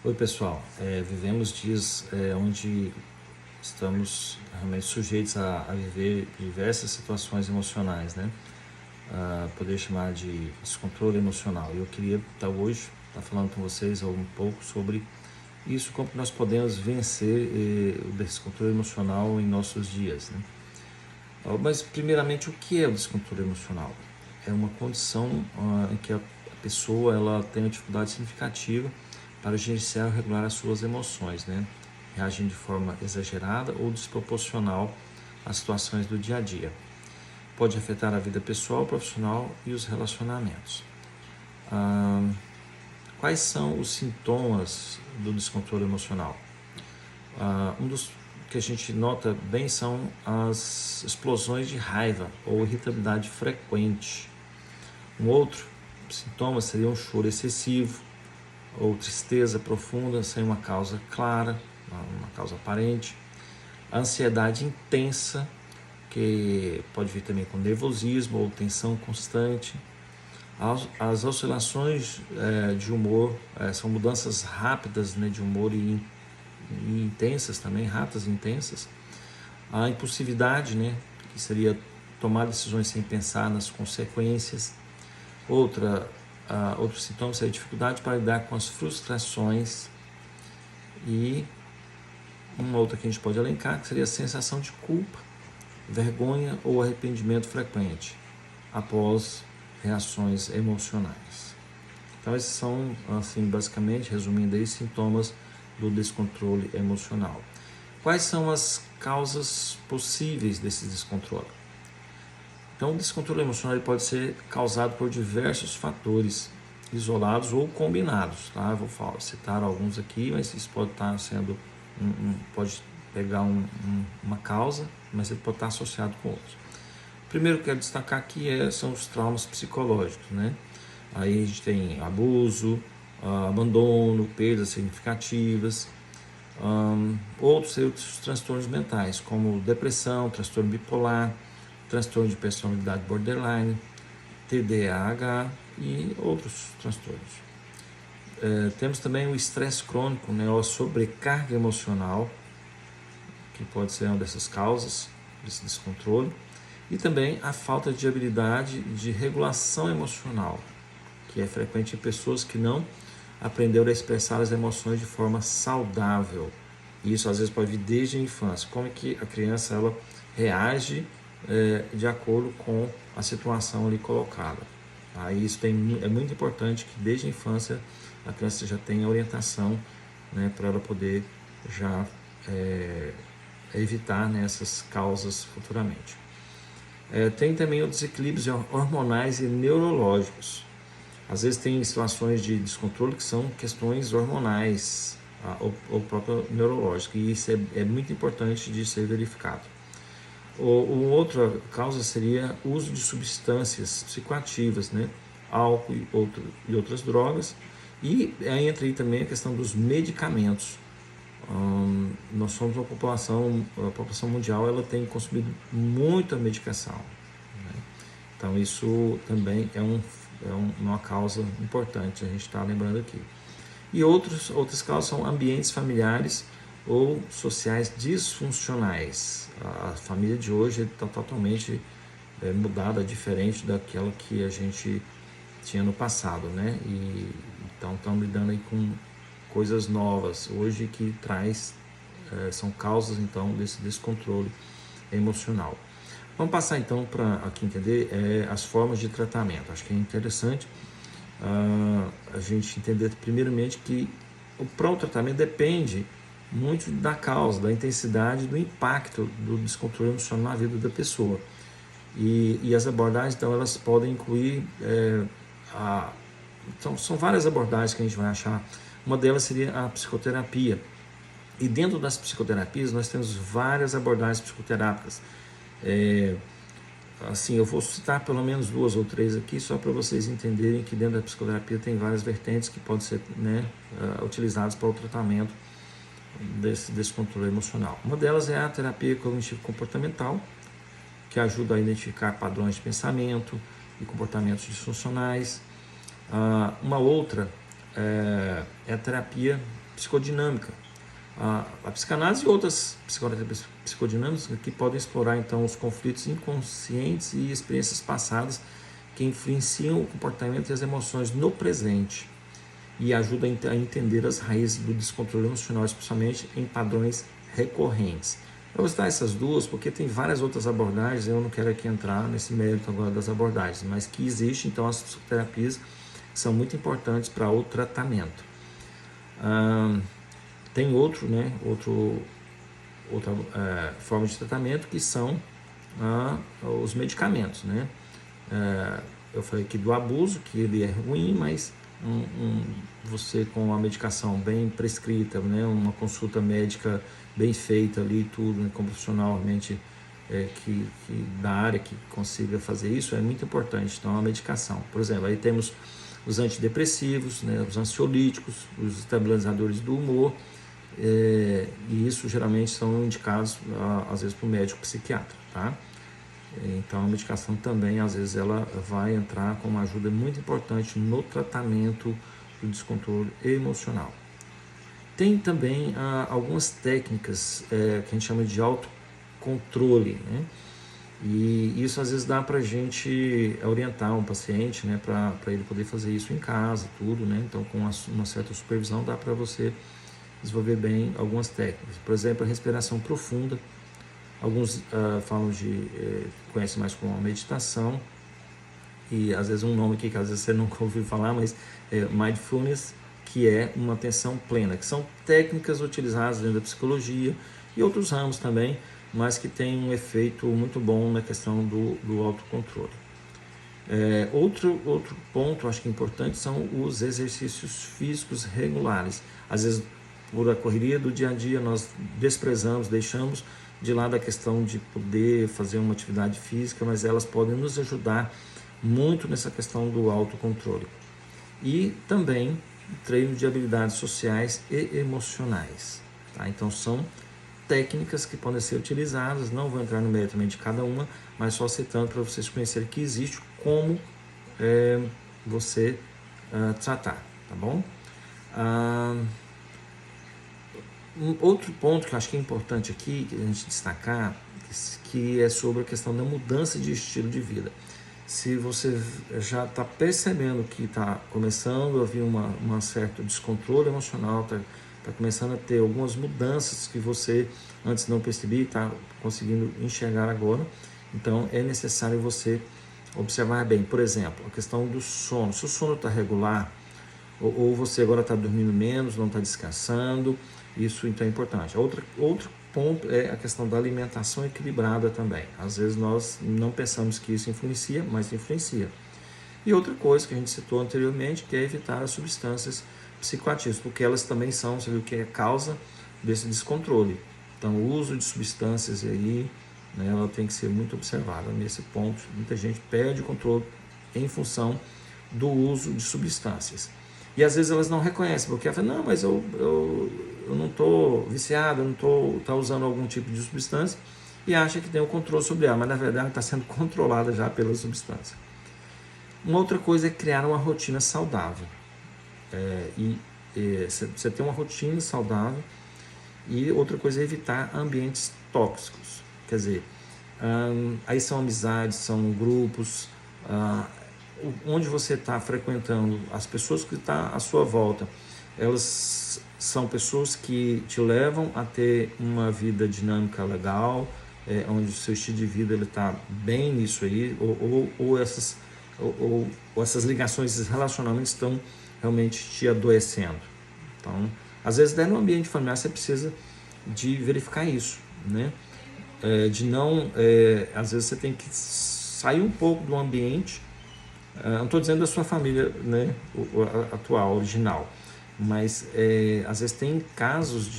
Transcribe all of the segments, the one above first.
Oi pessoal, vivemos dias onde estamos realmente sujeitos a viver diversas situações emocionais, né? Poder chamar de descontrole emocional. Eu queria hoje estar falando com vocês um pouco sobre isso, como nós podemos vencer o descontrole emocional em nossos dias, né? Mas primeiramente, o que é o descontrole emocional? É uma condição em que a pessoa ela tem uma dificuldade significativa para gerenciar e regular as suas emoções, né? Reagindo de forma exagerada ou desproporcional às situações do dia a dia. Pode afetar a vida pessoal, profissional e os relacionamentos. Quais são os sintomas do descontrole emocional? Um dos que a gente nota bem são as explosões de raiva ou irritabilidade frequente. Um outro sintoma seria um choro excessivo ou tristeza profunda sem uma causa clara, uma causa aparente. A ansiedade intensa, que pode vir também com nervosismo ou tensão constante. As oscilações de humor são mudanças rápidas, né, de humor e intensas também, rápidas e intensas. A impulsividade, né, que seria tomar decisões sem pensar nas consequências. Outro sintoma seria a dificuldade para lidar com as frustrações. E uma outra que a gente pode elencar, que seria a sensação de culpa, vergonha ou arrependimento frequente após reações emocionais. Então esses são, assim, basicamente, resumindo aí, sintomas do descontrole emocional. Quais são as causas possíveis desse descontrole? Então, o descontrole emocional ele pode ser causado por diversos fatores, isolados ou combinados, tá? Eu vou citar alguns aqui, mas isso pode estar sendo, pode pegar uma causa, mas ele pode estar associado com outros. Primeiro que eu quero destacar aqui são os traumas psicológicos, né? Aí a gente tem abuso, abandono, perdas significativas, outros transtornos mentais, como depressão, transtorno bipolar, transtorno de personalidade borderline, TDAH e outros transtornos. Temos também o estresse crônico, né, ou a sobrecarga emocional, que pode ser uma dessas causas desse descontrole, e também a falta de habilidade de regulação emocional, que é frequente em pessoas que não aprenderam a expressar as emoções de forma saudável. E isso às vezes pode vir desde a infância. Como é que a criança ela reage de acordo com a situação ali colocada. Aí isso é muito importante que desde a infância a criança já tenha orientação, né, para ela poder já evitar, né, essas causas futuramente. Tem também os desequilíbrios hormonais e neurológicos. Às vezes tem situações de descontrole que são questões hormonais ou próprio neurológico, e isso é muito importante de ser verificado. Outra causa seria o uso de substâncias psicoativas, né? Álcool e outras drogas, e aí entra aí também a questão dos medicamentos. Nós somos a população mundial ela tem consumido muita medicação, né? Então isso também é uma causa importante, a gente está lembrando aqui. E outras causas são ambientes familiares ou sociais disfuncionais. A família de hoje está totalmente mudada, diferente daquela que a gente tinha no passado, né? E então estamos lidando aí com coisas novas hoje que são causas então desse descontrole emocional. Vamos passar então para aqui entender as formas de tratamento. Acho que é interessante a gente entender primeiramente que o pronto tratamento depende muito da causa, da intensidade, do impacto do descontrole emocional na vida da pessoa. E as abordagens, então, elas podem incluir, são várias abordagens que a gente vai achar. Uma delas seria a psicoterapia. E dentro das psicoterapias, nós temos várias abordagens psicoterápicas. Assim, eu vou citar pelo menos 2 ou 3 aqui, só para vocês entenderem que dentro da psicoterapia tem várias vertentes que podem ser, né, utilizadas para o tratamento desse descontrole emocional. Uma delas é a terapia cognitivo-comportamental, que ajuda a identificar padrões de pensamento e comportamentos disfuncionais. Uma outra é a terapia psicodinâmica. A psicanálise e outras psicoterapias psicodinâmicas que podem explorar então os conflitos inconscientes e experiências passadas que influenciam o comportamento e as emoções no presente e ajuda a entender as raízes do descontrole emocional, especialmente em padrões recorrentes. Eu vou citar essas duas porque tem várias outras abordagens, eu não quero aqui entrar nesse mérito agora das abordagens, mas que existem então as psicoterapias que são muito importantes para o tratamento. Tem outra forma de tratamento que são os medicamentos, né? Eu falei aqui do abuso, que ele é ruim, mas você com a medicação bem prescrita, né? Uma consulta médica bem feita ali, tudo, né? Com um profissional realmente que da área que consiga fazer isso é muito importante. Então a medicação, por exemplo, aí temos os antidepressivos, né? Os ansiolíticos, os estabilizadores do humor, e isso geralmente são indicados às vezes para o médico psiquiatra, tá? Então a medicação também às vezes ela vai entrar com uma ajuda muito importante no tratamento do descontrole emocional. Tem também algumas técnicas que a gente chama de autocontrole, né? E isso às vezes dá para a gente orientar um paciente, né, para ele poder fazer isso em casa, tudo, né? Então com uma certa supervisão dá para você desenvolver bem algumas técnicas. Por exemplo, a respiração profunda. Alguns falam conhecem mais como a meditação, e às vezes um nome aqui que às vezes você nunca ouviu falar, mas mindfulness, que é uma atenção plena, que são técnicas utilizadas dentro da psicologia e outros ramos também, mas que tem um efeito muito bom na questão do autocontrole. Outro ponto, acho que importante, são os exercícios físicos regulares. Às vezes, por a correria do dia a dia, nós desprezamos, deixamos de lado a questão de poder fazer uma atividade física, mas elas podem nos ajudar muito nessa questão do autocontrole. E também treino de habilidades sociais e emocionais. Tá? Então são técnicas que podem ser utilizadas, não vou entrar no mérito de cada uma, mas só citando para vocês conhecerem que existe como você tratar, tá bom? Um outro ponto que eu acho que é importante aqui, que a gente destacar, que é sobre a questão da mudança de estilo de vida. Se você já está percebendo que está começando a haver um certo descontrole emocional, está começando a ter algumas mudanças que você antes não percebia e está conseguindo enxergar agora, então é necessário você observar bem. Por exemplo, a questão do sono. Se o sono está regular, ou você agora está dormindo menos, não está descansando, isso então é importante. Outro ponto é a questão da alimentação equilibrada também. Às vezes nós não pensamos que isso influencia, mas influencia. E outra coisa que a gente citou anteriormente, que é evitar as substâncias psicoativas, porque elas também são, você viu, que é a causa desse descontrole. Então o uso de substâncias aí, né, ela tem que ser muito observada nesse ponto. Muita gente perde o controle em função do uso de substâncias. E às vezes elas não reconhecem, porque ela fala, não, mas eu não estou viciado, eu não estou usando algum tipo de substância, e acha que tem o controle sobre ela, mas na verdade está sendo controlada já pela substância. Uma outra coisa é criar uma rotina saudável. Você ter uma rotina saudável, e outra coisa é evitar ambientes tóxicos. Quer dizer, aí são amizades, são grupos, onde você está frequentando, as pessoas que estão à sua volta, elas são pessoas que te levam a ter uma vida dinâmica legal, onde o seu estilo de vida está bem nisso aí, ou essas ligações, esses relacionamentos estão realmente te adoecendo. Então, às vezes, dentro do ambiente familiar, você precisa de verificar isso, né? De não, às vezes você tem que sair um pouco do ambiente. Não estou dizendo da sua família, né, atual, original, mas às vezes tem casos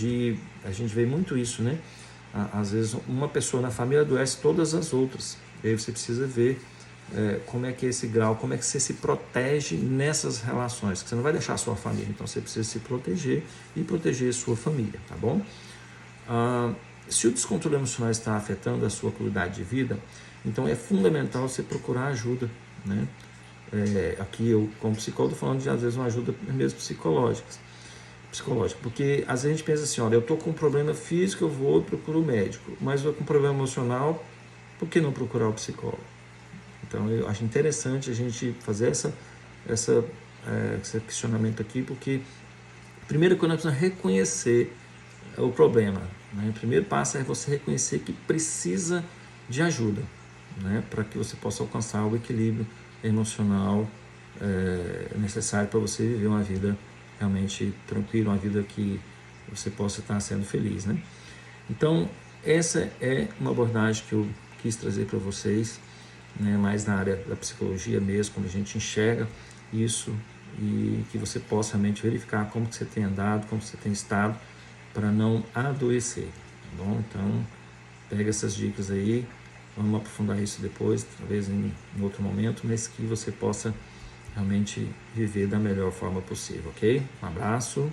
a gente vê muito isso, né? Às vezes uma pessoa na família adoece todas as outras, e aí você precisa ver como é que é esse grau, como é que você se protege nessas relações, que você não vai deixar a sua família, então você precisa se proteger e proteger a sua família, tá bom? Se o descontrole emocional está afetando a sua qualidade de vida, então é fundamental você procurar ajuda, né? Aqui eu, como psicólogo, estou falando de às vezes uma ajuda mesmo psicológica, psicológica, porque às vezes a gente pensa assim, olha, eu estou com um problema físico, eu vou e procuro o médico, mas eu estou com um problema emocional, por que não procurar o psicólogo? Então eu acho interessante a gente fazer esse questionamento aqui, porque primeiro que nós precisamos reconhecer o problema, né? O primeiro passo é você reconhecer que precisa de ajuda, né? Para que você possa alcançar o equilíbrio emocional necessário para você viver uma vida realmente tranquila, uma vida que você possa estar sendo feliz, né? Então, essa é uma abordagem que eu quis trazer para vocês, né, mais na área da psicologia mesmo, como a gente enxerga isso e que você possa realmente verificar como que você tem andado, como você tem estado, para não adoecer, tá bom? Então, pega essas dicas aí, vamos aprofundar isso depois, talvez em outro momento, mas que você possa realmente viver da melhor forma possível, ok? Um abraço.